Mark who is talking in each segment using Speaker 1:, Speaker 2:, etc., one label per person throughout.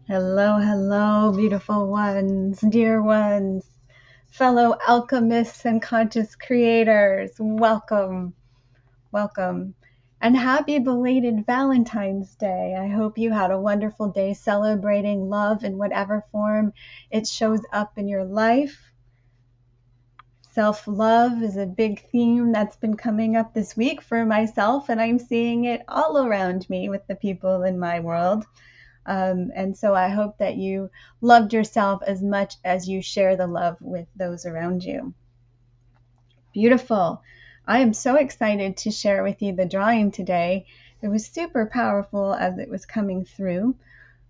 Speaker 1: Hello, hello, beautiful ones, dear ones, fellow alchemists and conscious creators. Welcome, welcome, and happy belated Valentine's Day. I hope you had a wonderful day celebrating love in whatever form it shows up in your life. Self-love is a big theme that's been coming up this week for myself, and I'm seeing it all around me with the people in my world. And so I hope that you loved yourself as much as you share the love with those around you. Beautiful. I am so excited to share with you the drawing today. It was super powerful as it was coming through.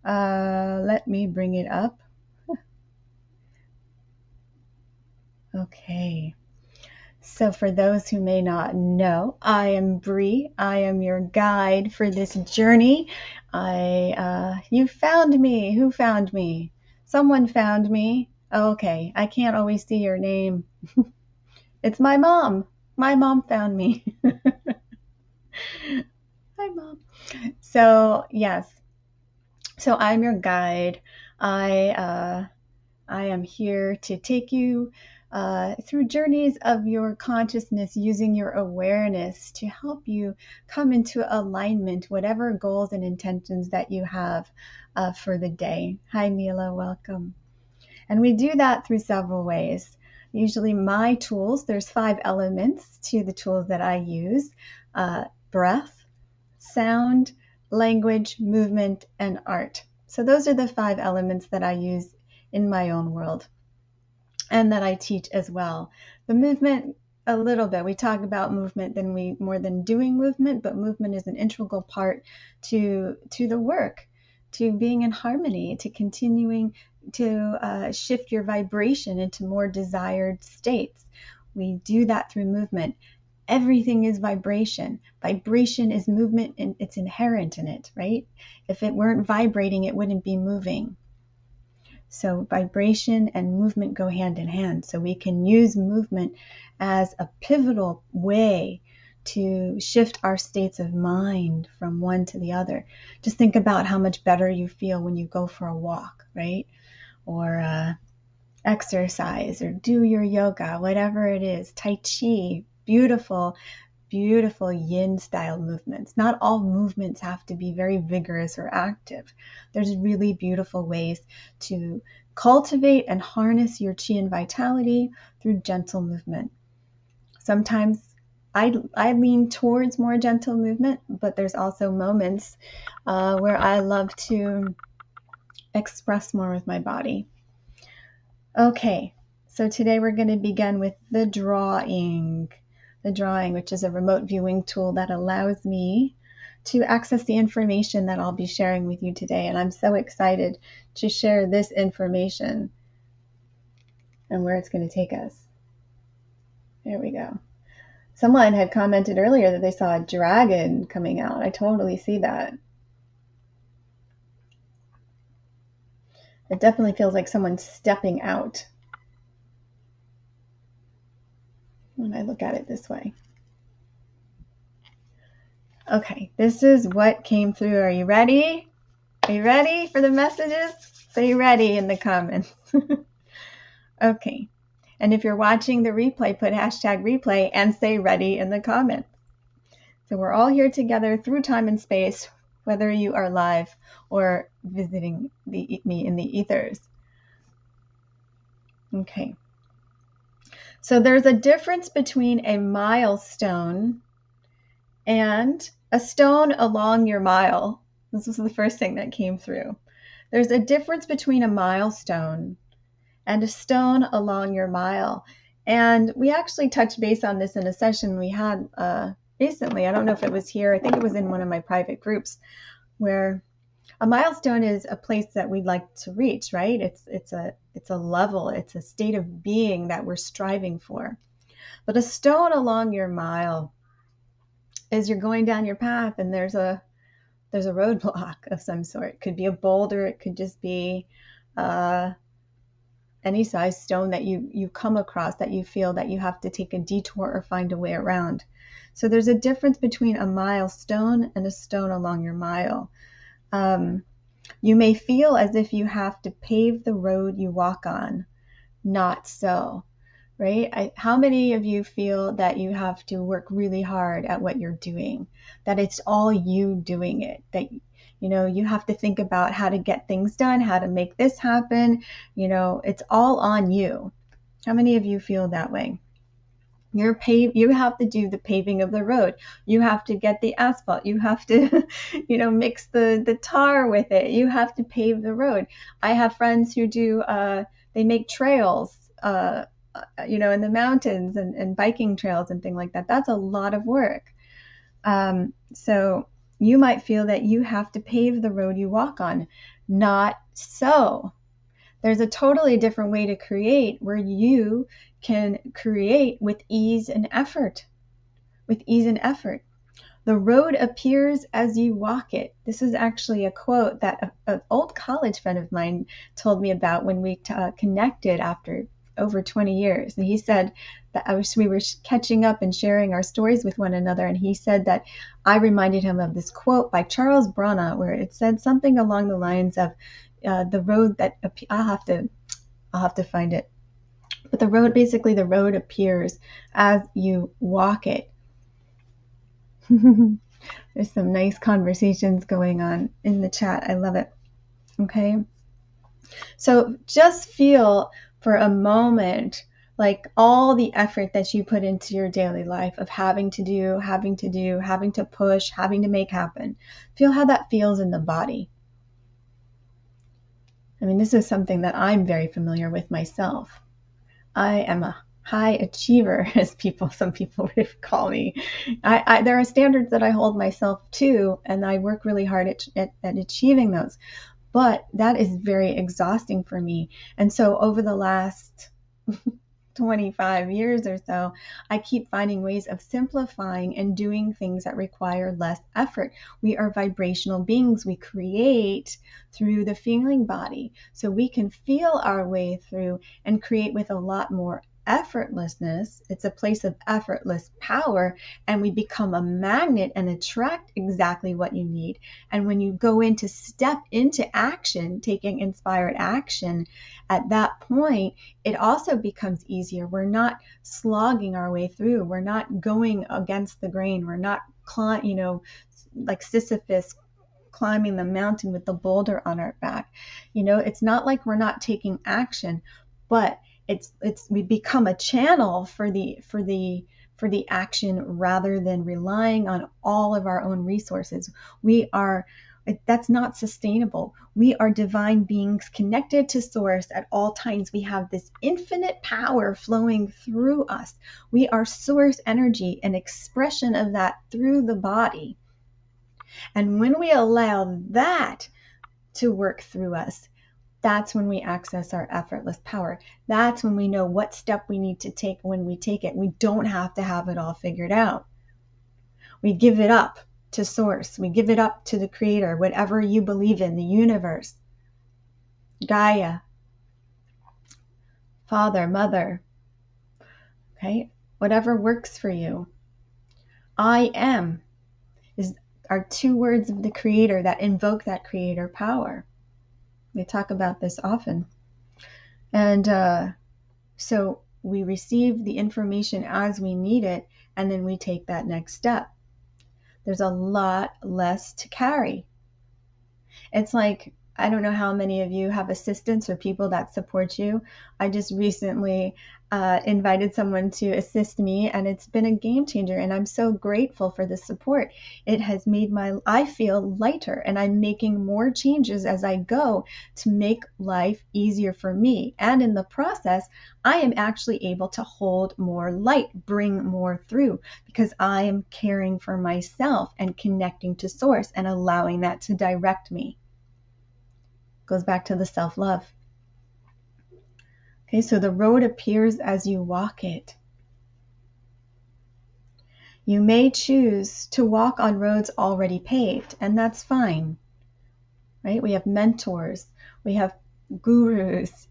Speaker 1: Let me bring it up. Okay. So for those who may not know, I am Bree. I am your guide for this journey. You found me. Who found me? Someone found me. Oh, okay. I can't always see your name. It's my mom. My mom found me. Hi, Mom. So yes. So I'm your guide. I am here to take you through journeys of your consciousness using your awareness to help you come into alignment, whatever goals and intentions that you have for the day. Hi, Mila, welcome. And we do that through several ways. Usually my tools, there's 5 elements to the tools that I use: breath, sound, language, movement, and art. So those are the 5 elements that I use in my own world and that I teach as well. The movement, a little bit. We talk about movement more than doing movement, but movement is an integral part to the work, to being in harmony, to continuing to shift your vibration into more desired states. We do that through movement. Everything is vibration. Vibration is movement, and it's inherent in it, right? If it weren't vibrating, it wouldn't be moving. So vibration and movement go hand in hand. So we can use movement as a pivotal way to shift our states of mind from one to the other. Just think about how much better you feel when you go for a walk, right? Or exercise, or do your yoga, whatever it is, Tai Chi, beautiful, beautiful yin style movements. Not all movements have to be very vigorous or active. There's really beautiful ways to cultivate and harness your chi and vitality through gentle movement. Sometimes I lean towards more gentle movement, but there's also moments where I love to express more with my body. Okay, so today we're going to begin with the drawing, which is a remote viewing tool that allows me to access the information that I'll be sharing with you today. And I'm so excited to share this information and where it's going to take us. There we go. Someone had commented earlier that they saw a dragon coming out. I totally see that. It definitely feels like someone's stepping out when I look at it this way. Okay, this is what came through. Are you ready? Are you ready for the messages? Say ready in the comments. Okay, and if you're watching the replay, put hashtag replay and say ready in the comments. So we're all here together through time and space, whether you are live or visiting me in the ethers. Okay, so there's a difference between a milestone and a stone along your mile. This was the first thing that came through. There's a difference between a milestone and a stone along your mile. And we actually touched base on this in a session we had recently. I don't know if it was here. I think it was in one of my private groups, where a milestone is a place that we'd like to reach, right? It's a level, it's a state of being that we're striving for. But a stone along your mile is you're going down your path and there's a roadblock of some sort. It could be a boulder, it could just be any size stone that you come across that you feel that you have to take a detour or find a way around. So there's a difference between a milestone and a stone along your mile. You may feel as if you have to pave the road you walk on. Not so, right? How many of you feel that you have to work really hard at what you're doing, that it's all you doing it, that you have to think about how to get things done, how to make this happen, it's all on you. How many of you feel that way? You have to do the paving of the road. You have to get the asphalt. You have to, mix the tar with it. You have to pave the road. I have friends who do, they make trails, in the mountains and biking trails and things like that. That's a lot of work. So you might feel that you have to pave the road you walk on. Not so. There's a totally different way to create, where you can create with ease and effort. With ease and effort. The road appears as you walk it. This is actually a quote that an old college friend of mine told me about when we connected after over 20 years. And he said that we were catching up and sharing our stories with one another. And he said that I reminded him of this quote by Charles Brana, where it said something along the lines of, the road that I'll have to find it. But the road appears as you walk it. There's some nice conversations going on in the chat. I love it. Okay. So just feel for a moment like all the effort that you put into your daily life of having to push, having to make happen. Feel how that feels in the body. I mean, this is something that I'm very familiar with myself. I am a high achiever, as some people would call me. There are standards that I hold myself to, and I work really hard at achieving those. But that is very exhausting for me. And so over the last 25 years or so, I keep finding ways of simplifying and doing things that require less effort. We are vibrational beings. We create through the feeling body. So we can feel our way through and create with a lot more effortlessness. It's a place of effortless power, and we become a magnet and attract exactly what you need. And when you go in to step into action, taking inspired action, at that point, it also becomes easier. We're not slogging our way through. We're not going against the grain. We're not, like Sisyphus climbing the mountain with the boulder on our back. It's not like we're not taking action, but we become a channel for the action rather than relying on all of our own resources. That's not sustainable. We are divine beings connected to source at all times. We have this infinite power flowing through us. We are source energy, an expression of that through the body. And when we allow that to work through us, that's when we access our effortless power. That's when we know what step we need to take when we take it. We don't have to have it all figured out. We give it up to source. We give it up to the creator, whatever you believe in, the universe, Gaia, Father, Mother, okay? Whatever works for you. I am are two words of the creator that invoke that creator power. We talk about this often. And so we receive the information as we need it, and then we take that next step. There's a lot less to carry. It's like, I don't know how many of you have assistants or people that support you. I just recently invited someone to assist me, and it's been a game changer, and I'm so grateful for the support. It has made I feel lighter, and I'm making more changes as I go to make life easier for me. And in the process, I am actually able to hold more light, bring more through, because I am caring for myself and connecting to source and allowing that to direct me. Goes back to the self-love. Okay, so the road appears as you walk it. You may choose to walk on roads already paved, and that's fine, right? We have mentors, we have gurus,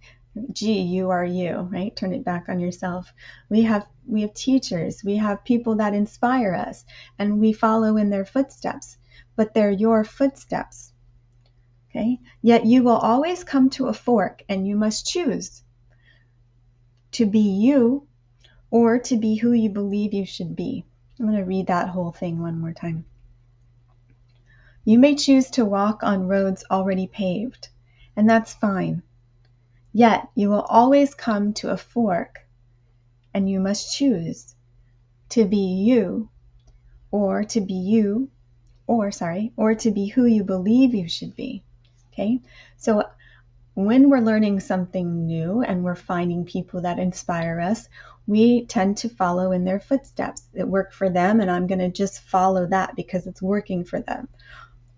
Speaker 1: G-U-R-U, right? Turn it back on yourself. We have teachers, we have people that inspire us, and we follow in their footsteps, but they're your footsteps. Okay? Yet you will always come to a fork, and you must choose to be you or to be who you believe you should be. I'm going to read that whole thing one more time. You may choose to walk on roads already paved, and that's fine. Yet you will always come to a fork, and you must choose to be you or to be who you believe you should be. Okay? So when we're learning something new and we're finding people that inspire us, we tend to follow in their footsteps. It worked for them, and I'm going to just follow that because it's working for them.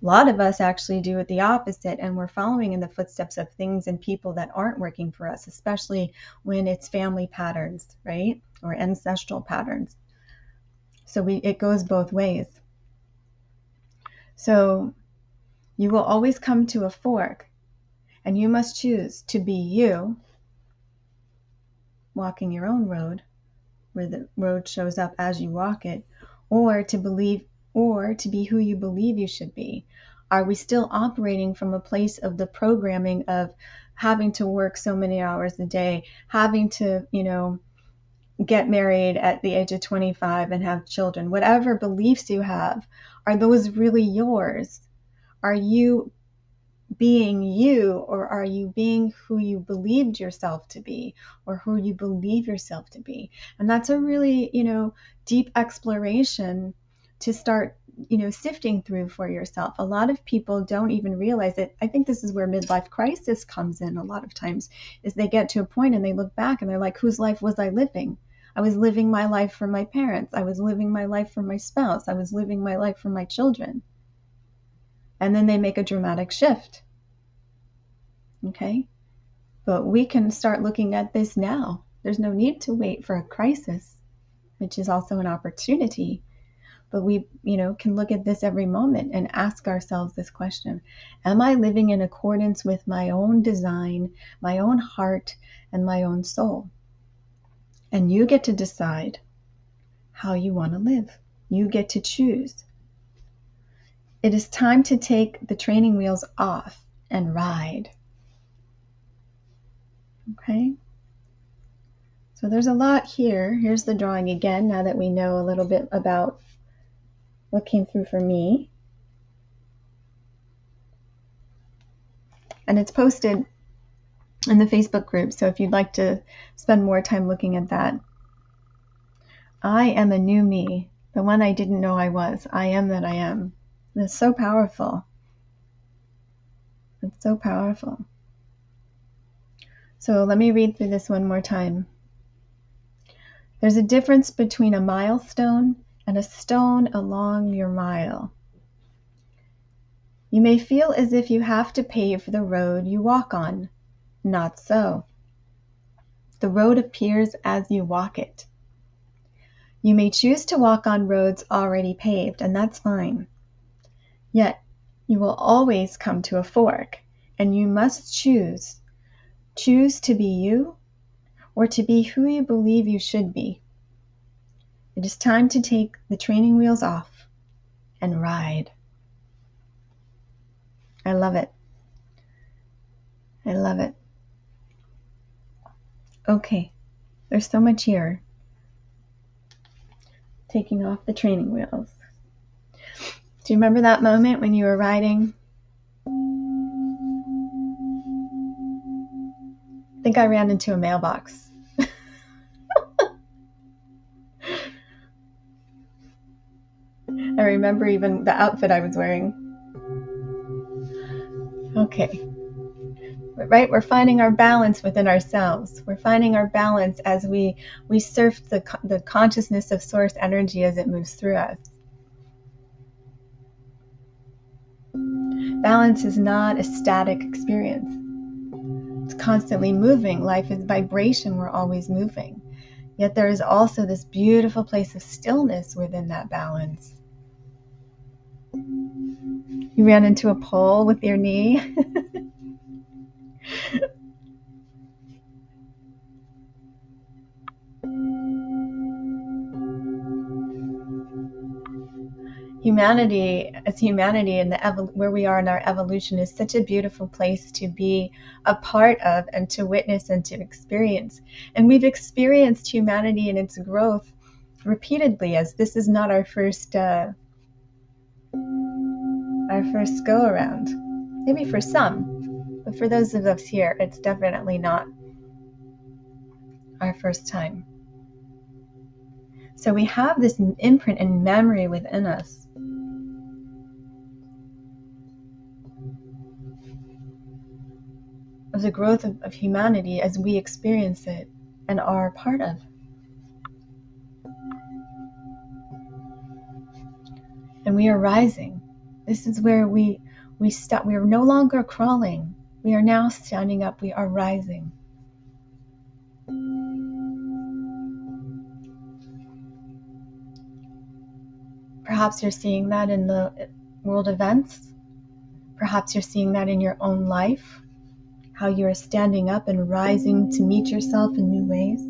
Speaker 1: A lot of us actually do it the opposite, and we're following in the footsteps of things and people that aren't working for us, especially when it's family patterns, right? Or ancestral patterns. So it goes both ways. So you will always come to a fork, and you must choose to be you, walking your own road, where the road shows up as you walk it, or to be who you believe you should be. Are we still operating from a place of the programming of having to work so many hours a day, having to, get married at the age of 25 and have children? Whatever beliefs you have, are those really yours? Are you being you, or are you being who you believed yourself to be, or who you believe yourself to be? And that's a really, deep exploration to start, sifting through for yourself. A lot of people don't even realize it. I think this is where midlife crisis comes in a lot of times, is they get to a point and they look back and they're like, whose life was I living? I was living my life for my parents. I was living my life for my spouse. I was living my life for my children. And then they make a dramatic shift. Okay? But we can start looking at this now. There's no need to wait for a crisis, which is also an opportunity. But we, can look at this every moment and ask ourselves this question: am I living in accordance with my own design, my own heart, and my own soul? And you get to decide how you want to live. You get to choose. It is time to take the training wheels off and ride. Okay? So there's a lot here. Here's the drawing again, now that we know a little bit about what came through for me. And it's posted in the Facebook group, so if you'd like to spend more time looking at that. I am a new me, the one I didn't know I was. I am that I am. It's so powerful. It's so powerful. So let me read through this one more time. There's a difference between a milestone and a stone along your mile. You may feel as if you have to pave the road you walk on. Not so. The road appears as you walk it. You may choose to walk on roads already paved, and that's fine. Yet, you will always come to a fork, and you must choose. Choose to be you, or to be who you believe you should be. It is time to take the training wheels off and ride. I love it. I love it. Okay, there's so much here. Taking off the training wheels. Do you remember that moment when you were riding? I think I ran into a mailbox. I remember even the outfit I was wearing. Okay. Right? We're finding our balance within ourselves. We're finding our balance as we surf the consciousness of source energy as it moves through us. Balance is not a static experience. It's constantly moving. Life is vibration. We're always moving. Yet there is also this beautiful place of stillness within that balance. You ran into a pole with your knee. You humanity, and where we are in our evolution is such a beautiful place to be a part of and to witness and to experience. And we've experienced humanity and its growth repeatedly, as this is not our first go around. Maybe for some, but for those of us here, it's definitely not our first time. So we have this imprint and memory within us. Of the growth of humanity as we experience it and are part of. And we are rising. This is where we stop. We are no longer crawling. We are now standing up. We are rising. Perhaps you're seeing that in the world events. Perhaps you're seeing that in your own life, how you are standing up and rising to meet yourself in new ways.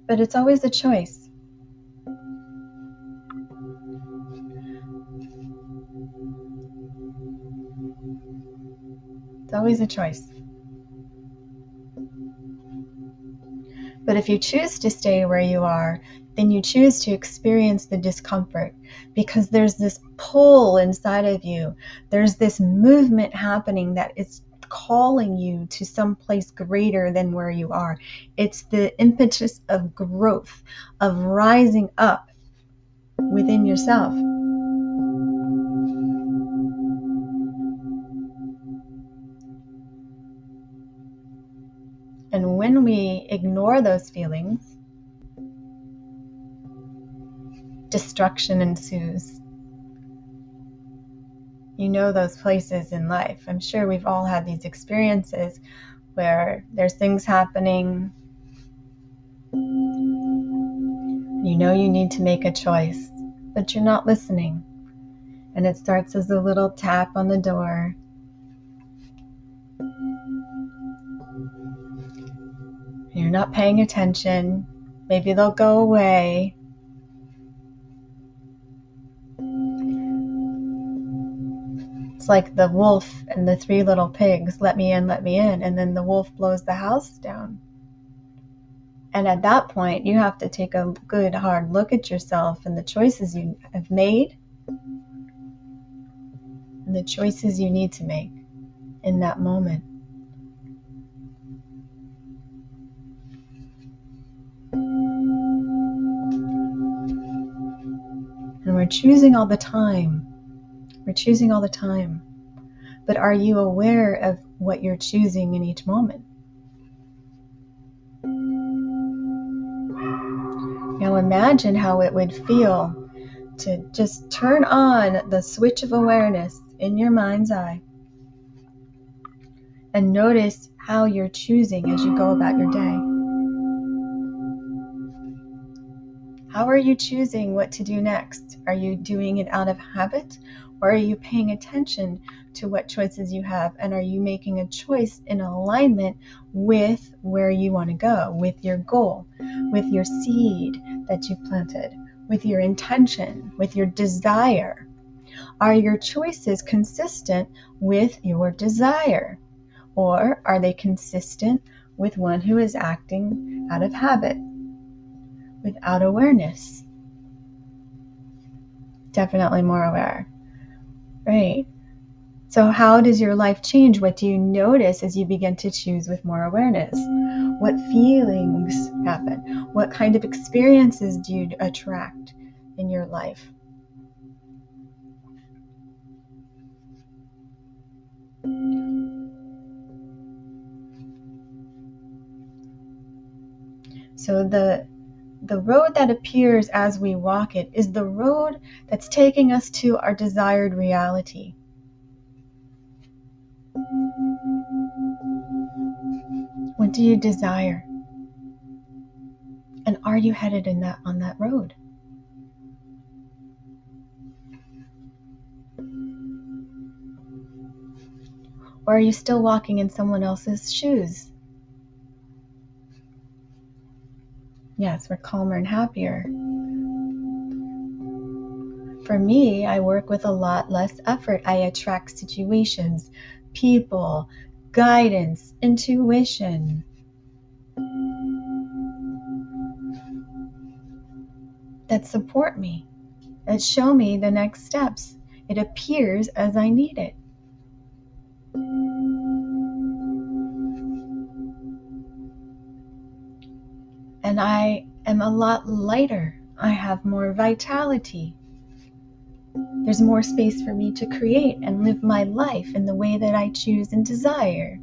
Speaker 1: But it's always a choice. It's always a choice. But if you choose to stay where you are, then you choose to experience the discomfort, because there's this pull inside of you. There's this movement happening that is calling you to some place greater than where you are. It's the impetus of growth, of rising up within yourself. And when we ignore those feelings, destruction ensues. You know those places in life. I'm sure we've all had these experiences where there's things happening. You know you need to make a choice, but you're not listening. And it starts as a little tap on the door. You're not paying attention. Maybe they'll go away. It's like the wolf and the 3 little pigs, let me in, and then the wolf blows the house down. And at that point, you have to take a good hard look at yourself and the choices you have made and the choices you need to make in that moment. And we're choosing all the time. But are you aware of what you're choosing in each moment? Now imagine how it would feel to just turn on the switch of awareness in your mind's eye and notice how you're choosing as you go about your day. How are you choosing what to do next? Are you doing it out of habit, or are you paying attention to what choices you have, and are you making a choice in alignment with where you want to go, with your goal, with your seed that you've planted, with your intention, with your desire? Are your choices consistent with your desire, or are they consistent with one who is acting out of habit, without awareness? Definitely more aware, right? So how does your life change? What do you notice as you begin to choose with more awareness? What feelings happen? What kind of experiences do you attract in your life? So the road that appears as we walk it is the road that's taking us to our desired reality. What do you desire? And are you headed on that road? Or are you still walking in someone else's shoes? Yes, we're calmer and happier. For me, I work with a lot less effort. I attract situations, people, guidance, intuition that support me, that show me the next steps. It appears as I need it. And I am a lot lighter. I have more vitality. There's more space for me to create and live my life in the way that I choose and desire.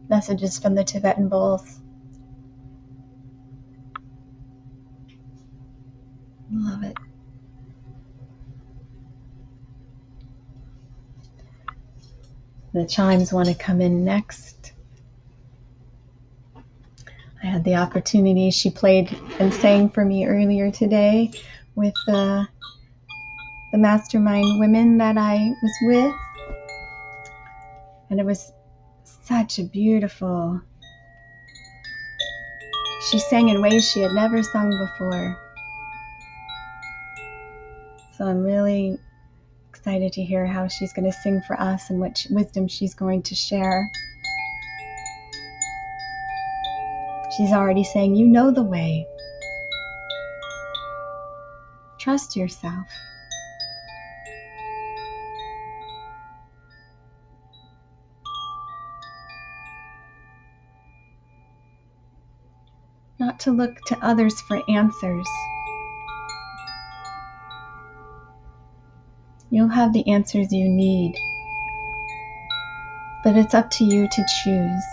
Speaker 1: Messages from the Tibetan bowls. Love it. The chimes want to come in next. I had the opportunity, she played and sang for me earlier today with the Mastermind women that I was with. And it was such a beautiful, she sang in ways she had never sung before. So I'm really excited to hear how she's going to sing for us and what wisdom she's going to share. She's already saying, you know the way. Trust yourself. Not to look to others for answers. You'll have the answers you need, but it's up to you to choose.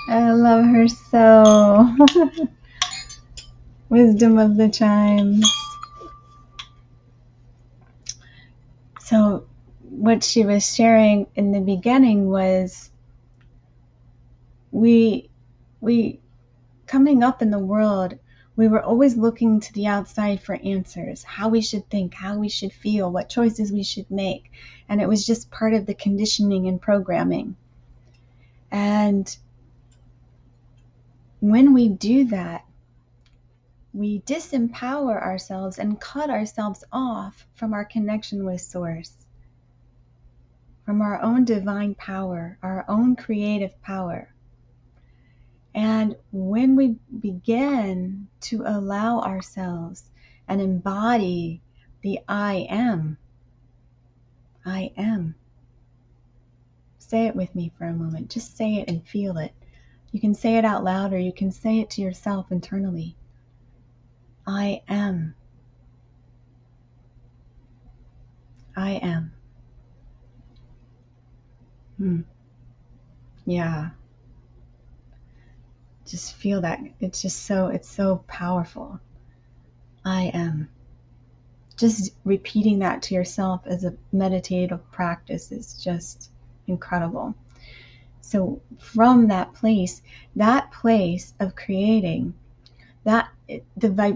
Speaker 1: I love her so. Wisdom of the chimes. So what she was sharing in the beginning was we coming up in the world, we were always looking to the outside for answers, how we should think, how we should feel, what choices we should make. And it was just part of the conditioning and programming. And when we do that, we disempower ourselves and cut ourselves off from our connection with Source, from our own divine power, our own creative power. And when we begin to allow ourselves and embody the I am, say it with me for a moment. Just say it and feel it. You can say it out loud or you can say it to yourself internally. I am. I am. Yeah. Just feel that. It's so powerful. I am. Just repeating that to yourself as a meditative practice is just incredible. So from that place of creating,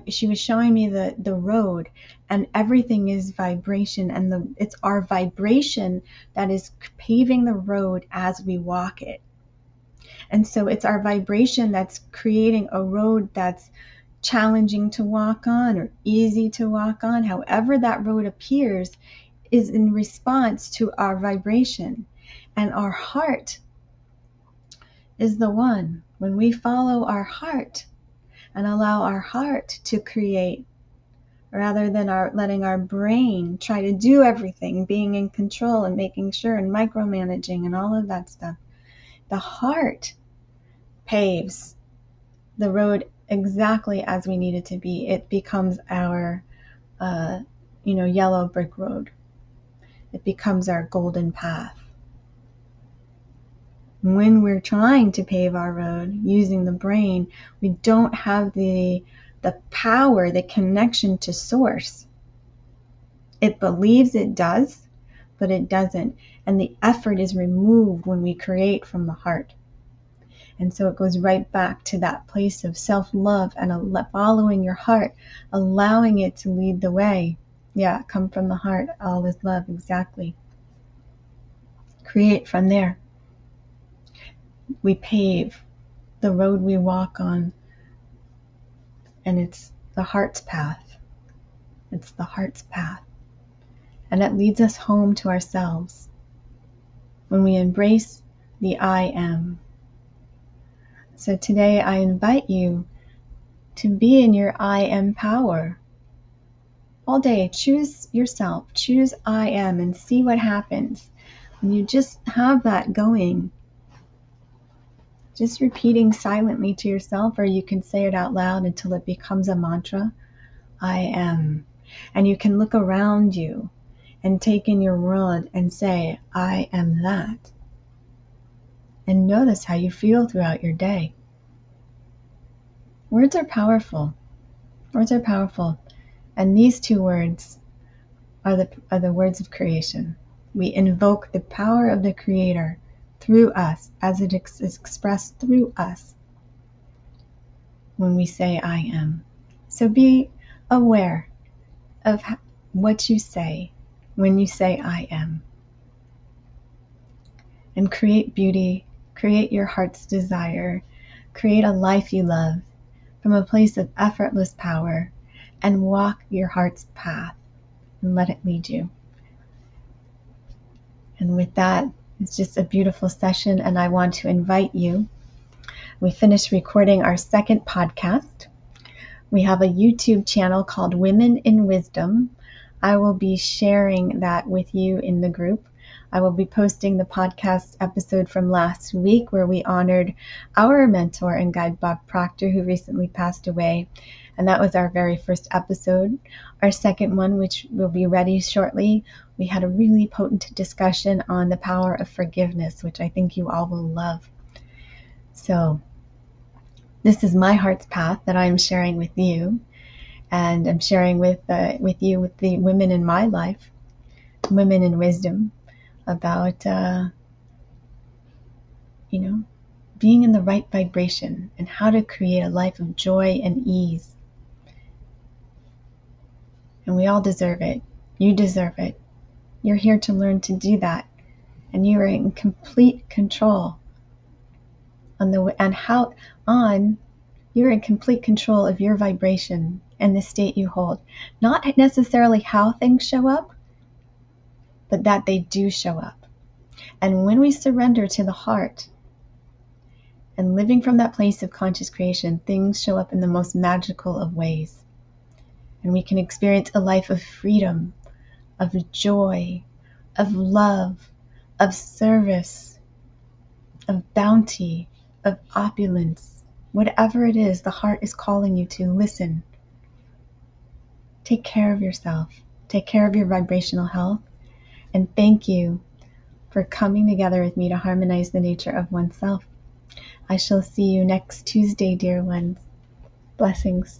Speaker 1: she was showing me the road, and everything is vibration, and it's our vibration that is paving the road as we walk it. And so it's our vibration that's creating a road that's challenging to walk on or easy to walk on. However that road appears is in response to our vibration. And our heart is the one. When we follow our heart and allow our heart to create, rather than letting our brain try to do everything, being in control and making sure and micromanaging and all of that stuff, the heart paves the road exactly as we need it to be. It becomes our, yellow brick road. It becomes our golden path. When we're trying to pave our road using the brain, we don't have the power, the connection to source. It believes it does, but it doesn't. And the effort is removed when we create from the heart. And so it goes right back to that place of self-love and following your heart, allowing it to lead the way. Yeah, come from the heart, all is love, exactly. Create from there. We pave the road we walk on, and it's the heart's path. It's the heart's path. And it leads us home to ourselves when we embrace the I am. So today I invite you to be in your I am power. All day, choose yourself, choose I am, and see what happens. When you just have that going, just repeating silently to yourself, or you can say it out loud until it becomes a mantra, I am. And you can look around you and take in your world and say, I am that. And notice how you feel throughout your day. Words are powerful. Words are powerful. And these two words are the words of creation. We invoke the power of the Creator through us, as it is expressed through us when we say I am. So be aware of what you say when you say I am. And create beauty, create your heart's desire, create a life you love from a place of effortless power, and walk your heart's path and let it lead you. And with that, it's just a beautiful session, and I want to invite you. We finished recording our second podcast. We have a YouTube channel called Women in Wisdom. I will be sharing that with you in the group. I will be posting the podcast episode from last week where we honored our mentor and guide, Bob Proctor, who recently passed away. And that was our very first episode. Our second one, which will be ready shortly, we had a really potent discussion on the power of forgiveness, which I think you all will love. So this is my heart's path that I'm sharing with you. And I'm sharing with you, with the women in my life, women in wisdom, about, being in the right vibration and how to create a life of joy and ease. And we all deserve it. You deserve it. You're here to learn to do that. And you are in complete control you're in complete control of your vibration and the state you hold. Not necessarily how things show up, but that they do show up. And when we surrender to the heart and living from that place of conscious creation, things show up in the most magical of ways. And we can experience a life of freedom, of joy, of love, of service, of bounty, of opulence. Whatever it is the heart is calling you to, listen. Take care of yourself. Take care of your vibrational health. And thank you for coming together with me to harmonize the nature of oneself. I shall see you next Tuesday, dear ones. Blessings.